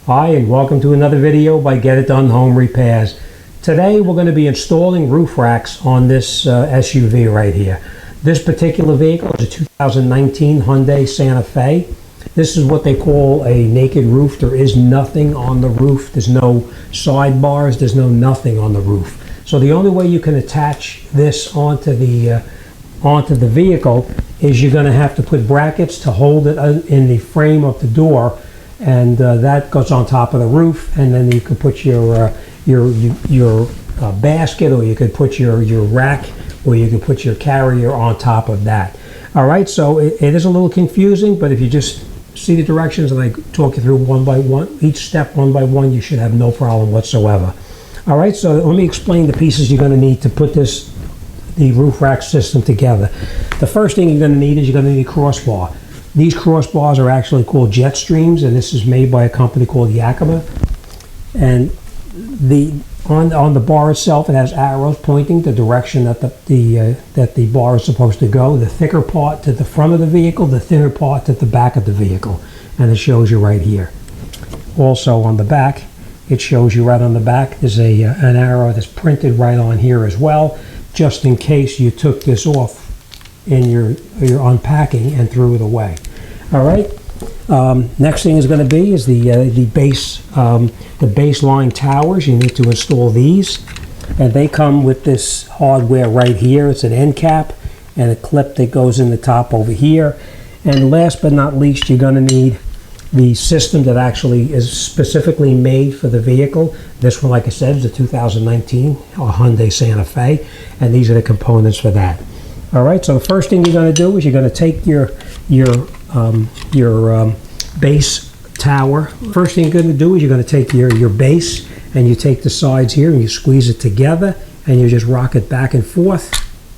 Hi, and welcome to another video by Get It Done Home Repairs. Today we're going to be installing roof racks on this SUV right here. This particular vehicle is a 2019 Hyundai Santa Fe. This is what they call a naked roof. There is nothing on the roof. There's no sidebars. There's no nothing on the roof. So the only way you can attach this onto the vehicle is you're going to have to put brackets to hold it in the frame of the door, and that goes on top of the roof, and then you can put your basket, or you could put your rack, or you can put your carrier on top of that. All right, so it is a little confusing, but if you just see the directions and I talk you through one by one, each step one by one, you should have no problem whatsoever. All right, so let me explain the pieces you're going to need to put the roof rack system together. The first thing you're going to need is you're going to need a crossbar. These crossbars are actually called JetStreams, and this is made by a company called Yakima. And on the bar itself, it has arrows pointing the direction that the bar is supposed to go. The thicker part to the front of the vehicle, the thinner part to the back of the vehicle, and it shows you right here. Also on the back, it shows you right on the back. There's an arrow that's printed right on here as well, just in case you took this off in your unpacking and threw it away. All right. Next thing is going to be is the BaseLine towers. You need to install these, and they come with this hardware right here. It's an end cap and a clip that goes in the top over here. And last but not least, you're going to need the system that actually is specifically made for the vehicle. This one, like I said, is a 2019 Hyundai Santa Fe, and these are the components for that. All right, so the first thing you're going to do is you're going to take your base tower. First thing you're going to do is you're going to take your base, and you take the sides here and you squeeze it together, and you just rock it back and forth,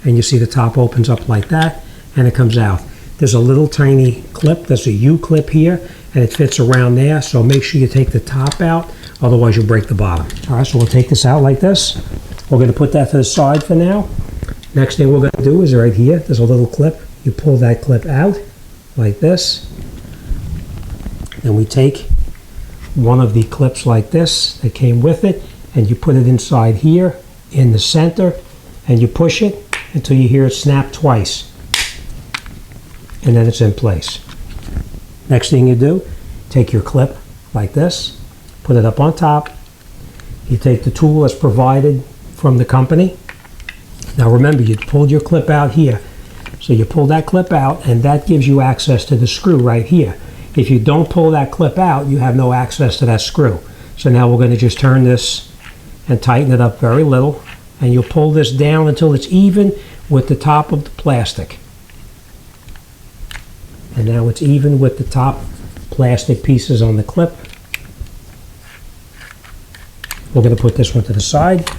and you see the top opens up like that, and it comes out. There's a little tiny clip. There's a U-clip here, and it fits around there, so make sure you take the top out, otherwise you'll break the bottom. All right, so we'll take this out like this. We're going to put that to the side for now. Next thing we're going to do is right here, there's a little clip. You pull that clip out like this. Then we take one of the clips like this that came with it, and you put it inside here in the center, and you push it until you hear it snap twice. And then it's in place. Next thing you do, take your clip like this, put it up on top. You take the tool that's provided from the company. Now remember, you pulled your clip out here. So you pull that clip out, and that gives you access to the screw right here. If you don't pull that clip out, you have no access to that screw. So now we're going to just turn this and tighten it up very little, and you'll pull this down until it's even with the top of the plastic. And now it's even with the top plastic pieces on the clip. We're going to put this one to the side.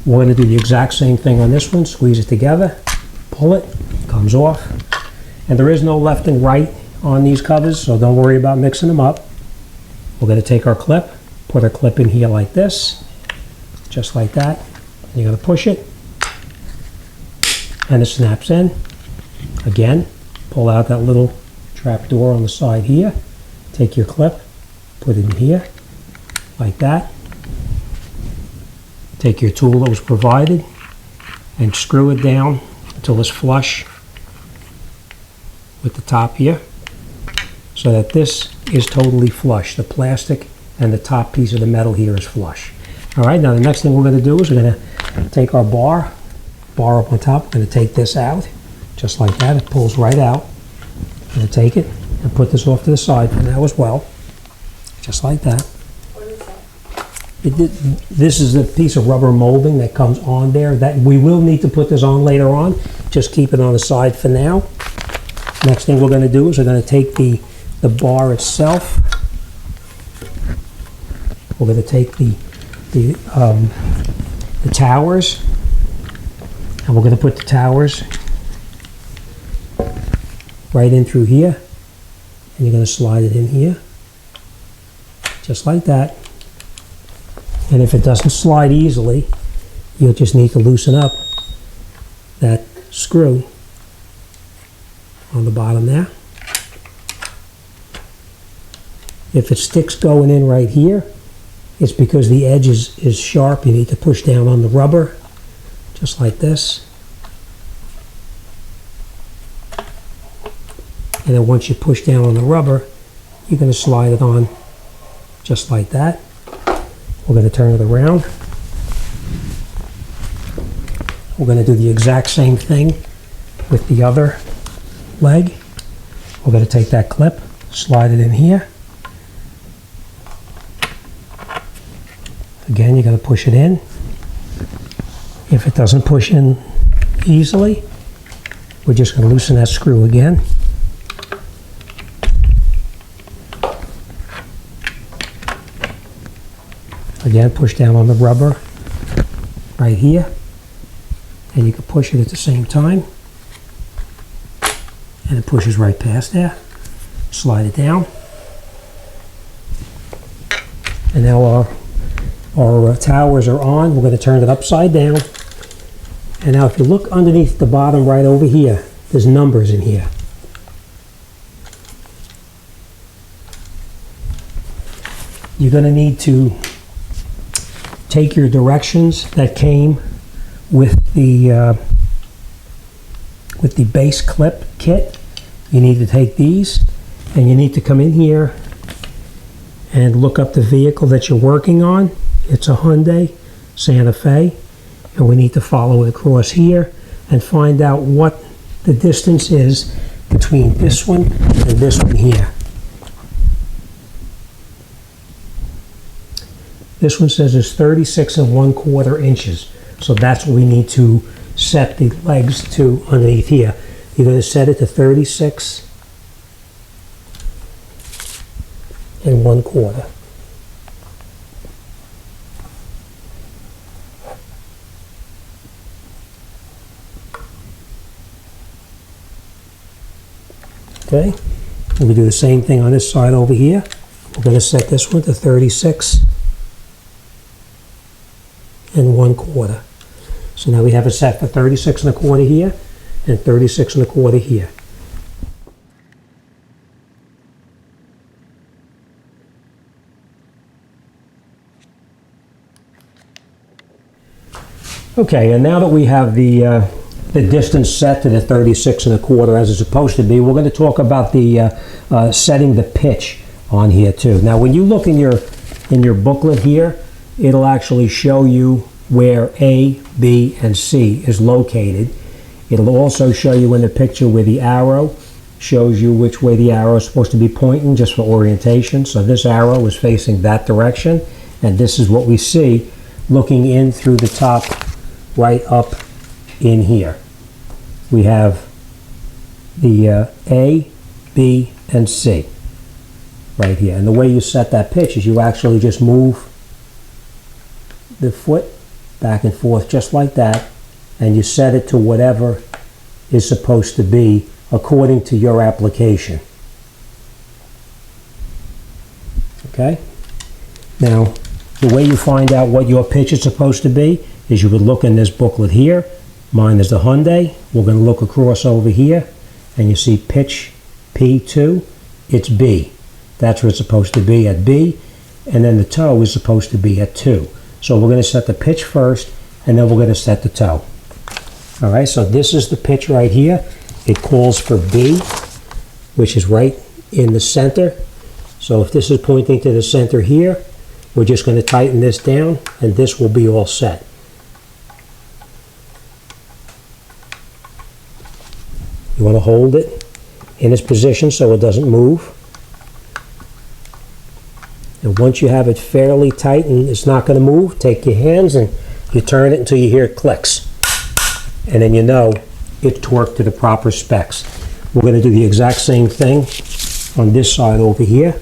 We're going to do the exact same thing on this one. Squeeze it together, pull it, comes off. And there is no left and right on these covers, so don't worry about mixing them up. We're going to take our clip, put our clip in here like this, just like that. And you're going to push it, and it snaps in. Again, pull out that little trap door on the side here. Take your clip, put it in here, like that. Take your tool that was provided and screw it down until it's flush with the top here, so that this is totally flush. The plastic and the top piece of the metal here is flush. All right, now the next thing we're going to do is we're going to take our bar up on top. We're going to take this out just like that. It pulls right out. I'm going to take it and put this off to the side for now as well, just like that. This is a piece of rubber molding that comes on there. That we will need to put this on later on. Just keep it on the side for now. Next thing we're going to do is we're going to take the bar itself. We're going to take the towers, and we're going to put the towers right in through here, and you're going to slide it in here, just like that. And if it doesn't slide easily, you'll just need to loosen up that screw. on the bottom there. If it sticks going in right here, it's because the edge is sharp. You need to push down on the rubber, just like this. And then once you push down on the rubber, you're going to slide it on just like that. We're going to turn it around. We're going to do the exact same thing with the other leg. We're going to take that clip, slide it in here. Again, you're going to push it in. If it doesn't push in easily, we're just going to loosen that screw again. Again, push down on the rubber right here, and you can push it at the same time, and it pushes right past there. Slide it down, and now our towers are on. We're going to turn it upside down, and now if you look underneath the bottom right over here, there's numbers in here. You're going to need to take your directions that came with the base clip kit. You need to take these, and you need to come in here and look up the vehicle that you're working on. It's a Hyundai Santa Fe, and we need to follow it across here and find out what the distance is between this one and this one here. This one says it's 36 1/4 inches. So that's what we need to set the legs to underneath here. You're going to set it to 36 1/4. Okay, we do the same thing on this side over here. We're going to set this one to 36 1/4. So now we have it set for 36 1/4 here and 36 1/4 here. Okay, and now that we have the distance set to the 36 1/4 as it's supposed to be, we're going to talk about the setting the pitch on here too. Now, when you look in your booklet here, it'll actually show you where A, B, and C is located. It'll also show you in the picture where the arrow shows you which way the arrow is supposed to be pointing, just for orientation. So this arrow is facing that direction, and this is what we see looking in through the top right up in here. We have the A, B, and C right here. And the way you set that pitch is you actually just move the foot back and forth just like that, and you set it to whatever is supposed to be according to your application. Okay? Now, the way you find out what your pitch is supposed to be is you would look in this booklet here. Mine is the Hyundai. We're going to look across over here, and you see pitch P2. It's B. That's where it's supposed to be, at B, and then the toe is supposed to be at 2. So we're going to set the pitch first, and then we're going to set the toe. All right, so this is the pitch right here. It calls for B, which is right in the center. So if this is pointing to the center here, we're just going to tighten this down, and this will be all set. You want to hold it in its position so it doesn't move. And once you have it fairly tight and it's not going to move, take your hands and you turn it until you hear it clicks. And then you know it's torqued to the proper specs. We're going to do the exact same thing on this side over here.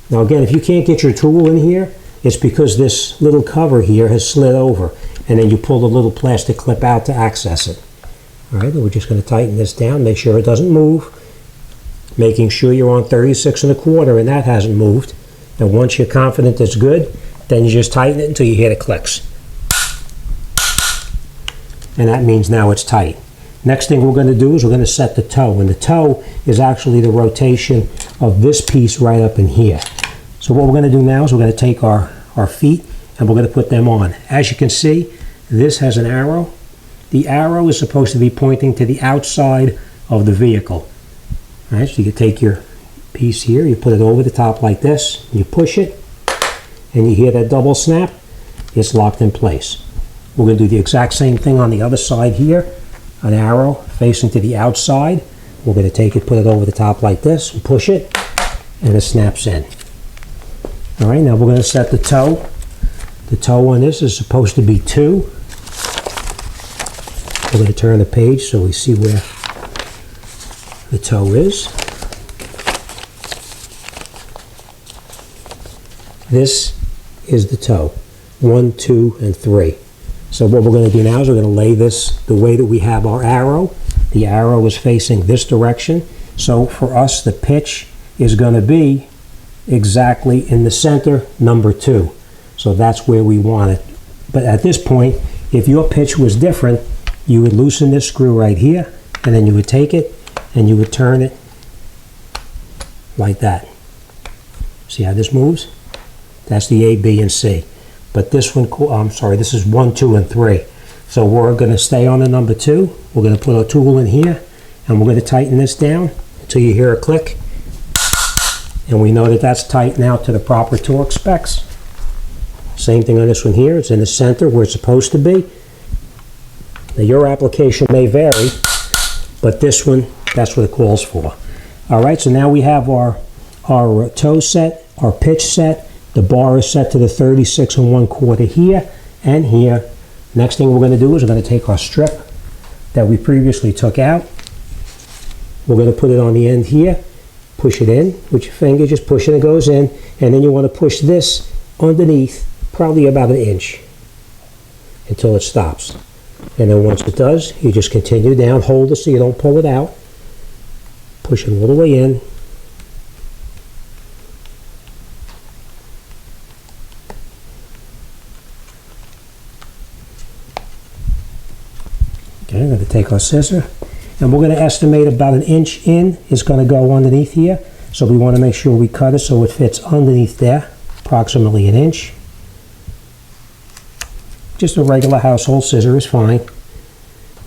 Now again, if you can't get your tool in here, it's because this little cover here has slid over, and then you pull the little plastic clip out to access it. All right, then we're just going to tighten this down, make sure it doesn't move, making sure you're on 36 1/4 and that hasn't moved. And once you're confident it's good, then you just tighten it until you hear the clicks. And that means now it's tight. Next thing we're going to do is we're going to set the toe, and the toe is actually the rotation of this piece right up in here. So what we're going to do now is we're going to take our feet and we're going to put them on. As you can see, this has an arrow. The arrow is supposed to be pointing to the outside of the vehicle. All right, so you can take your piece here, you put it over the top like this, you push it, and you hear that double snap, it's locked in place. We're going to do the exact same thing on the other side here, an arrow facing to the outside. We're going to take it, put it over the top like this, and push it, and it snaps in. All right, now we're going to set the toe. The toe on this is supposed to be 2. We're going to turn the page so we see where the toe is. This is the toe, 1, 2, and 3. So what we're going to do now is we're going to lay this the way that we have our arrow. The arrow is facing this direction. So for us, the pitch is going to be exactly in the center, number 2. So that's where we want it. But at this point, if your pitch was different, you would loosen this screw right here, and then you would take it and you would turn it like that. See how this moves? That's the A, B, and C. But this one, I'm sorry, this is 1, 2, and 3. So we're going to stay on the number 2. We're going to put our tool in here, and we're going to tighten this down until you hear a click. And we know that that's tight now to the proper torque specs. Same thing on this one here. It's in the center where it's supposed to be. Now your application may vary, but this one, that's what it calls for. All right, so now we have our toe set, our pitch set. The bar is set to the 36 1/4 here and here. Next thing we're going to do is we're going to take our strip that we previously took out. We're going to put it on the end here, push it in with your finger, just push it, it goes in, and then you want to push this underneath probably about 1 inch until it stops. And then once it does, you just continue down, hold it so you don't pull it out, push it all the way in. Okay, I'm going to take our scissor, and we're going to estimate about 1 inch in is going to go underneath here. So we want to make sure we cut it so it fits underneath there, approximately 1 inch. Just a regular household scissor is fine.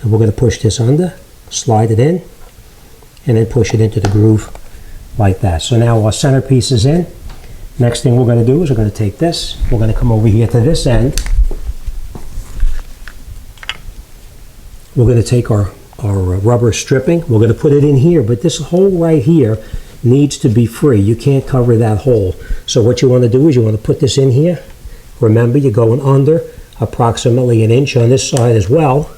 And we're going to push this under, slide it in, and then push it into the groove like that. So now our centerpiece is in. Next thing we're going to do is we're going to take this, we're going to come over here to this end. We're going to take our rubber stripping, we're going to put it in here, but this hole right here needs to be free. You can't cover that hole. So what you want to do is you want to put this in here. Remember, you're going under approximately 1 inch on this side as well.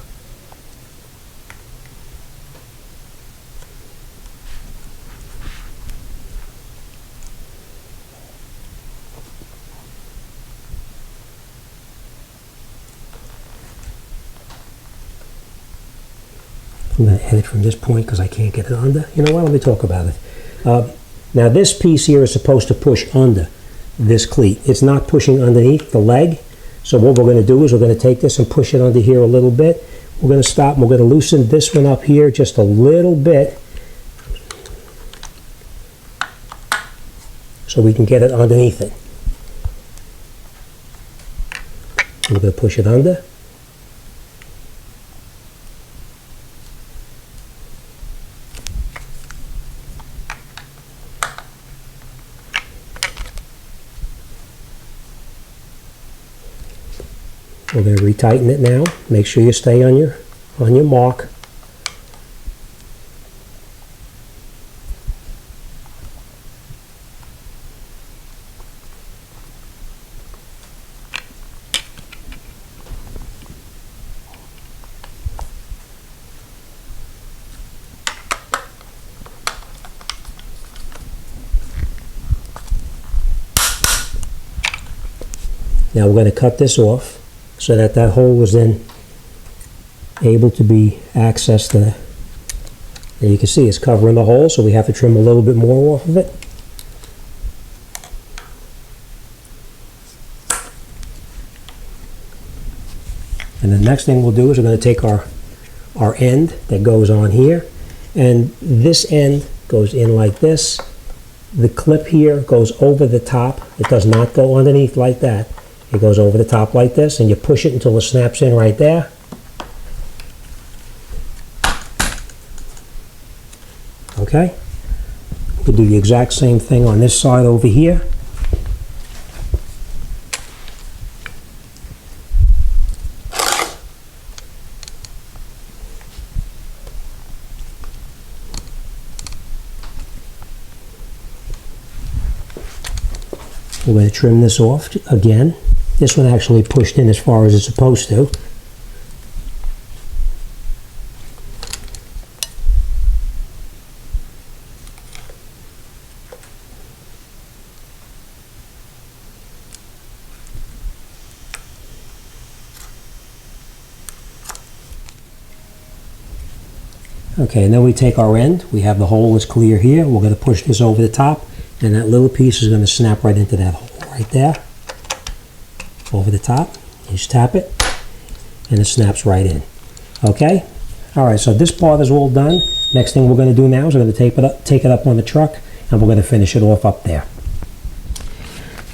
I'm going to edit from this point because I can't get it under. You know what? Let me talk about it. Now this piece here is supposed to push under this cleat. It's not pushing underneath the leg. So what we're going to do is we're going to take this and push it under here a little bit. We're going to stop and we're going to loosen this one up here just a little bit so we can get it underneath it. We're going to push it under. We're going to retighten it now. Make sure you stay on your mark. Now we're going to cut this off so that that hole was then able to be accessed. And you can see it's covering the hole, so we have to trim a little bit more off of it. And the next thing we'll do is we're going to take our end that goes on here, and this end goes in like this, the clip here goes over the top. It does not go underneath like that. It goes over the top like this, and you push it until it snaps in right there. Okay? We'll do the exact same thing on this side over here. We're going to trim this off again. This one actually pushed in as far as it's supposed to. Okay, and then we take our end. We have the hole is clear here. We're going to push this over the top, and that little piece is going to snap right into that hole right there. Over the top. You just tap it, and it snaps right in. Okay? Alright, so this part is all done. Next thing we're going to do now is we're going to take it up on the truck, and we're going to finish it off up there.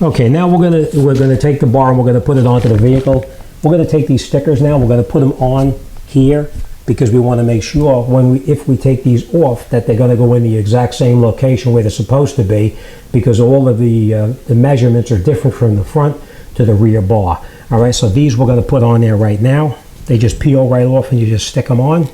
Okay, now we're going to take the bar and we're going to put it onto the vehicle. We're going to take these stickers now. We're going to put them on here, because we want to make sure if we take these off that they're going to go in the exact same location where they're supposed to be, because all of the measurements are different from the front to the rear bar. All right, so these we're going to put on there right now. They just peel right off and you just stick them on.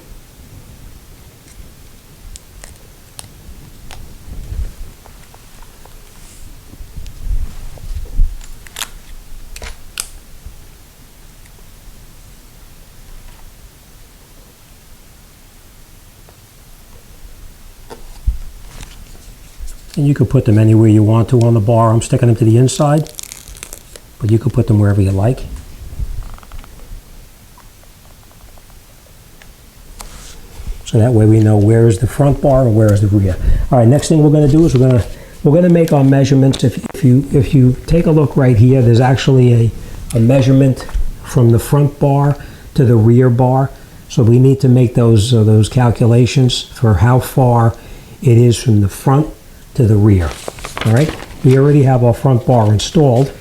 And you can put them anywhere you want to on the bar. I'm sticking them to the inside, but you can put them wherever you like. So that way we know where is the front bar and where is the rear. All right, next thing we're going to do is we're going to make our measurements. If you take a look right here, there's actually a measurement from the front bar to the rear bar. So we need to make those calculations for how far it is from the front to the rear. All right, we already have our front bar installed.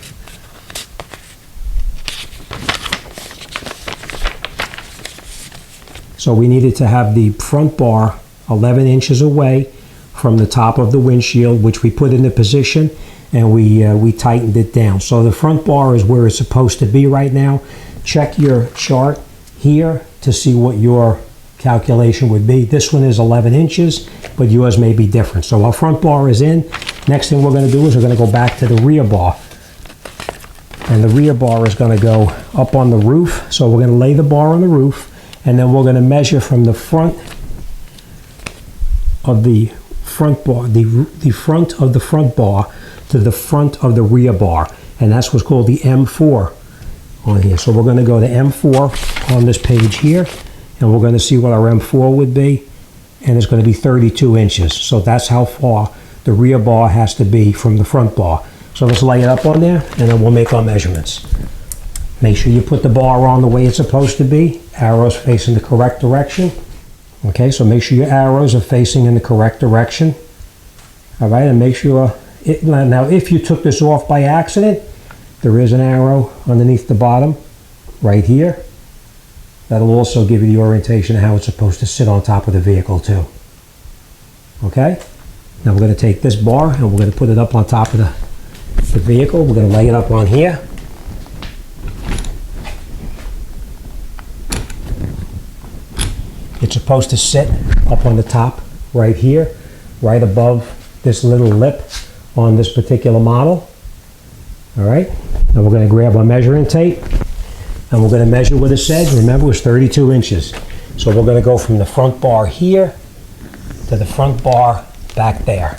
So we needed to have the front bar 11 inches away from the top of the windshield, which we put into position, and we tightened it down. So the front bar is where it's supposed to be right now. Check your chart here to see what your calculation would be. This one is 11 inches, but yours may be different. So our front bar is in. Next thing we're going to do is we're going to go back to the rear bar. And the rear bar is going to go up on the roof. So we're going to lay the bar on the roof, and then we're going to measure from the front of the front bar, the front of the front bar to the front of the rear bar. And that's what's called the M4 on here. So we're going to go to M4 on this page here, and we're going to see what our M4 would be, and it's going to be 32 inches. So that's how far the rear bar has to be from the front bar. So let's lay it up on there, and then we'll make our measurements. Make sure you put the bar on the way it's supposed to be, arrows facing the correct direction. Okay, so make sure your arrows are facing in the correct direction. All right, and make sure, now if you took this off by accident, there is an arrow underneath the bottom, right here. That'll also give you the orientation of how it's supposed to sit on top of the vehicle too. Okay? Now we're going to take this bar and we're going to put it up on top of the vehicle. We're going to lay it up on here. It's supposed to sit up on the top right here, right above this little lip on this particular model. All right? Now we're going to grab our measuring tape, and we're going to measure what it said. Remember, it was 32 inches. So we're going to go from the front bar here to the front bar back there.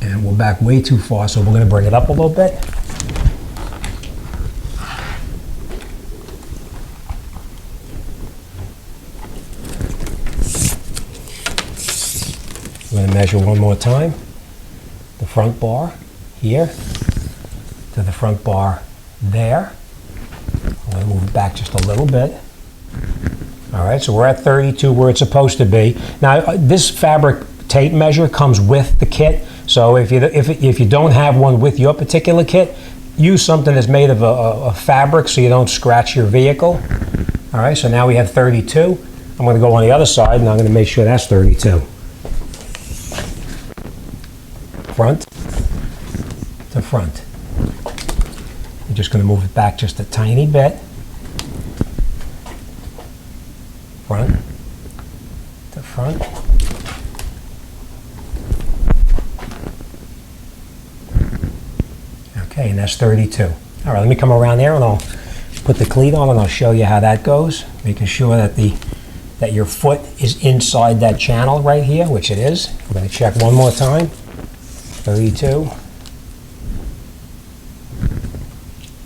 And we're back way too far, so we're going to bring it up a little bit. We're going to measure one more time. The front bar here to the front bar there. I'm going to move it back just a little bit. All right, so we're at 32 where it's supposed to be. Now, this fabric tape measure comes with the kit, so if you don't have one with your particular kit, use something that's made of a fabric so you don't scratch your vehicle. All right, so now we have 32. I'm going to go on the other side, and I'm going to make sure that's 32. Front to front. I'm just going to move it back just a tiny bit. Front to front. Okay, and that's 32. All right, let me come around there and I'll put the cleat on and I'll show you how that goes, making sure that your foot is inside that channel right here, which it is. I'm going to check one more time. 32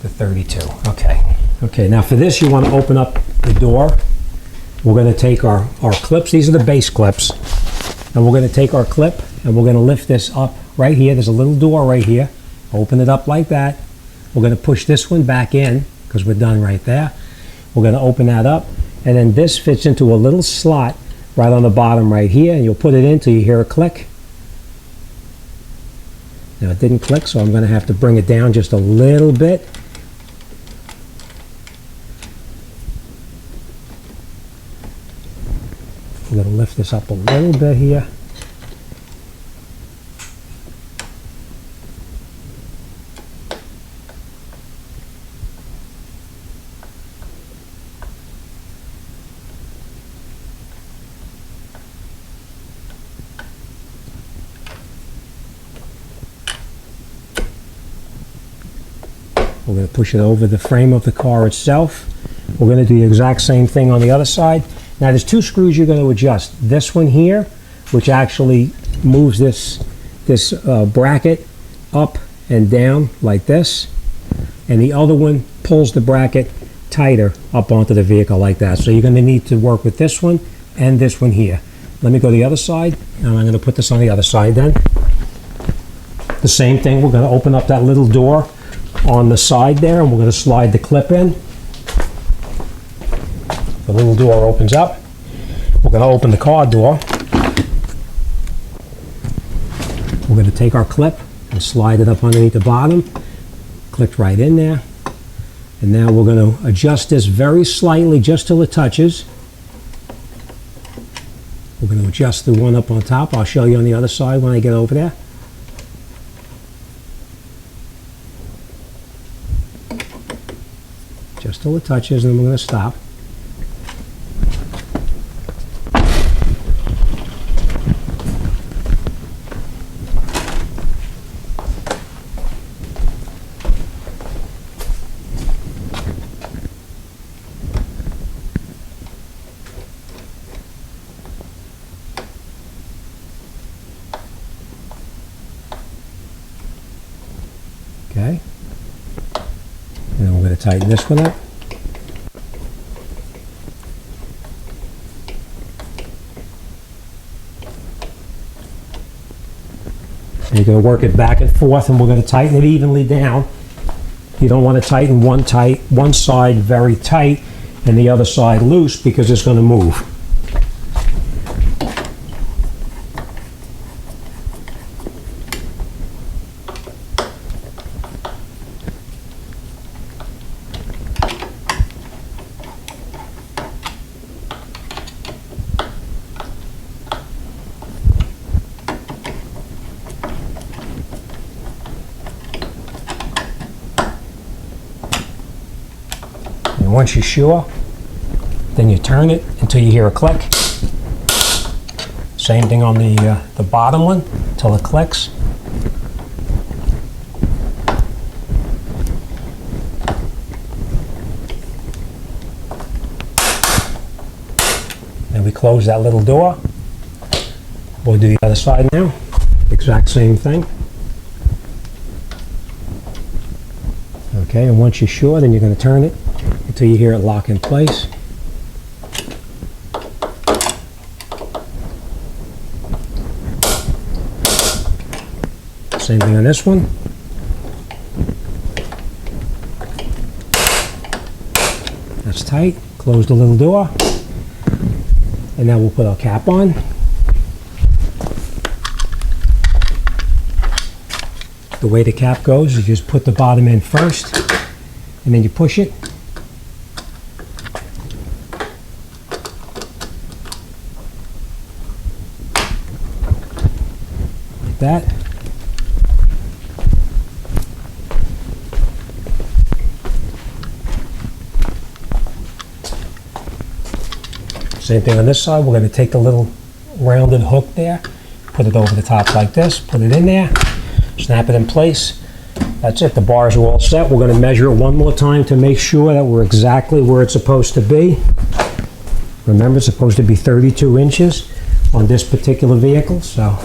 to 32. Okay. Okay, now for this you want to open up the door. We're going to take our clips. These are the base clips. And we're going to take our clip and we're going to lift this up right here. There's a little door right here. Open it up like that. We're going to push this one back in because we're done right there. We're going to open that up, and then this fits into a little slot right on the bottom right here, and you'll put it in till you hear a click. Now it didn't click, so I'm going to have to bring it down just a little bit. I'm going to lift this up a little bit here. We're going to push it over the frame of the car itself. We're going to do the exact same thing on the other side. Now there's two screws you're going to adjust. This one here, which actually moves this bracket up and down like this, and the other one pulls the bracket tighter up onto the vehicle like that. So you're going to need to work with this one and this one here. Let me go to the other side, and I'm going to put this on the other side then. The same thing, we're going to open up that little door on the side there, and we're going to slide the clip in. The little door opens up. We're going to open the car door. We're going to take our clip and slide it up underneath the bottom. Clicked right in there. And now we're going to adjust this very slightly just till it touches. We're going to adjust the one up on top. I'll show you on the other side when I get over there. Just till it touches, and then we're going to stop. Okay. And then we're going to tighten this one up. And you're going to work it back and forth, and we're going to tighten it evenly down. You don't want to tighten one side very tight and the other side loose, because it's going to move. Once you're sure, then you turn it until you hear a click. Same thing on the bottom one, until it clicks. Then we close that little door. We'll do the other side now. Exact same thing. Okay, and once you're sure, then you're going to turn it until you hear it lock in place. Same thing on this one. That's tight. Close the little door. And now we'll put our cap on. The way the cap goes is you just put the bottom in first, and then you push it. Like that. Same thing on this side. We're going to take the little rounded hook there, put it over the top like this, put it in there, snap it in place. That's it. The bars are all set. We're going to measure it one more time to make sure that we're exactly where it's supposed to be. Remember, it's supposed to be 32 inches on this particular vehicle. So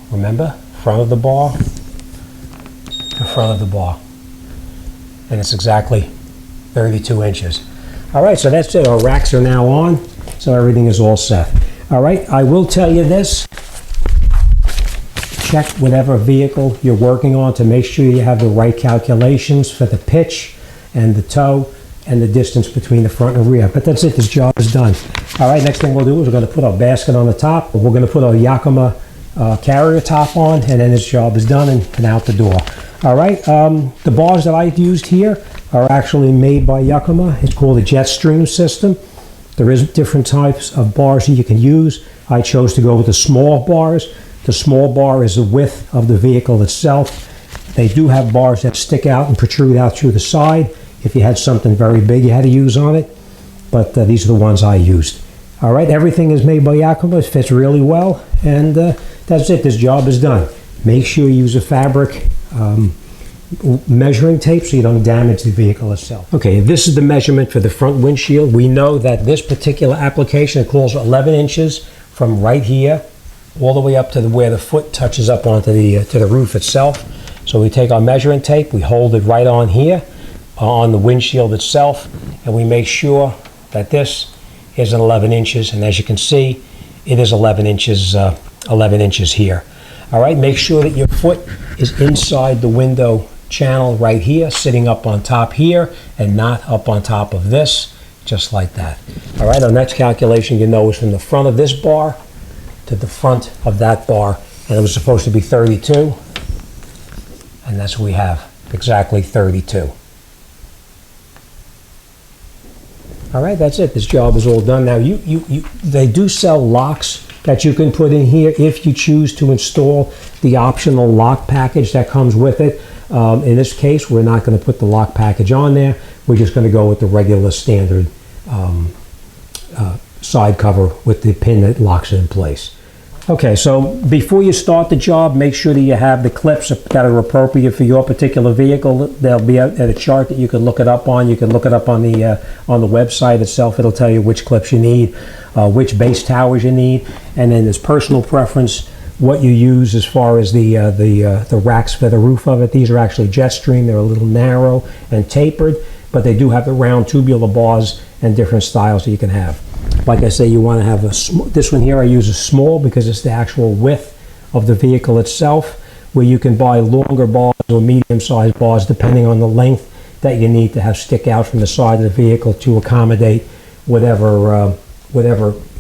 remember, front of the bar to front of the bar, and it's exactly 32 inches. All right, so that's it. Our racks are now on, so everything is all set. All right, I will tell you this. Check whatever vehicle you're working on to make sure you have the right calculations for the pitch and the toe and the distance between the front and rear. But that's it. This job is done. All right, next thing we'll do is we're going to put our basket on the top. We're going to put our Yakima carrier top on, and then this job is done and out the door. All right, the bars that I used here are actually made by Yakima. It's called a JetStream system. There is different types of bars that you can use. I chose to go with the small bars. The small bar is the width of the vehicle itself. They do have bars that stick out and protrude out through the side if you had something very big you had to use on it. But these are the ones I used. All right, everything is made by Yakima. It fits really well. And that's it. This job is done. Make sure you use a fabric measuring tape so you don't damage the vehicle itself. Okay, this is the measurement for the front windshield. We know that this particular application, it calls 11 inches from right here all the way up to where the foot touches up onto the roof itself. So we take our measuring tape, we hold it right on here on the windshield itself, and we make sure that this is 11 inches. And as you can see, it is 11 inches here. All right, make sure that your foot is inside the window channel right here, sitting up on top here and not up on top of this, just like that. All right, our next calculation, you know, is from the front of this bar to the front of that bar, and it was supposed to be 32, and that's what we have, exactly 32. All right, that's it. This job is all done. Now, they do sell locks that you can put in here if you choose to install the optional lock package that comes with it. In this case, we're not going to put the lock package on there. We're just going to go with the regular standard side cover with the pin that locks it in place. Okay, so before you start the job, make sure that you have the clips that are appropriate for your particular vehicle. They'll be at a chart that you can look it up on. You can look it up on the website itself. It'll tell you which clips you need, which base towers you need, and then there's personal preference, what you use as far as the racks for the roof of it. These are actually JetStream. They're a little narrow and tapered, but they do have the round tubular bars and different styles that you can have. Like I say, you want to have this one here. I use a small because it's the actual width of the vehicle itself, where you can buy longer bars or medium-sized bars depending on the length that you need to have stick out from the side of the vehicle to accommodate whatever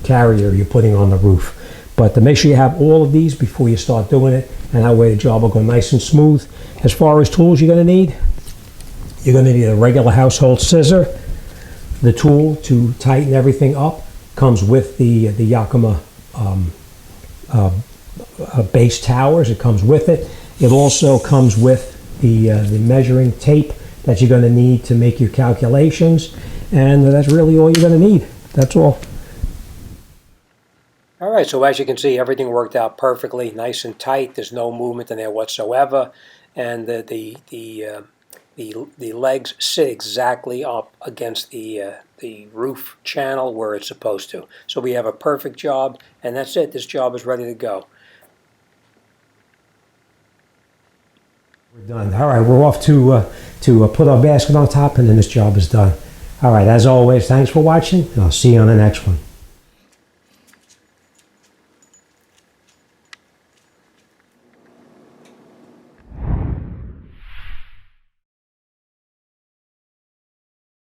carrier you're putting on the roof. But to make sure you have all of these before you start doing it, and that way the job will go nice and smooth. As far as tools you're going to need a regular household scissor. The tool to tighten everything up comes with the Yakima base towers. It comes with it. It also comes with the measuring tape that you're going to need to make your calculations, and that's really all you're going to need. That's all. All right, so as you can see, everything worked out perfectly, nice and tight. There's no movement in there whatsoever, and the legs sit exactly up against the roof channel where it's supposed to. So we have a perfect job, and that's it. This job is ready to go. We're done. All right, we're off to put our basket on top, and then this job is done. All right, as always, thanks for watching, and I'll see you on the next one.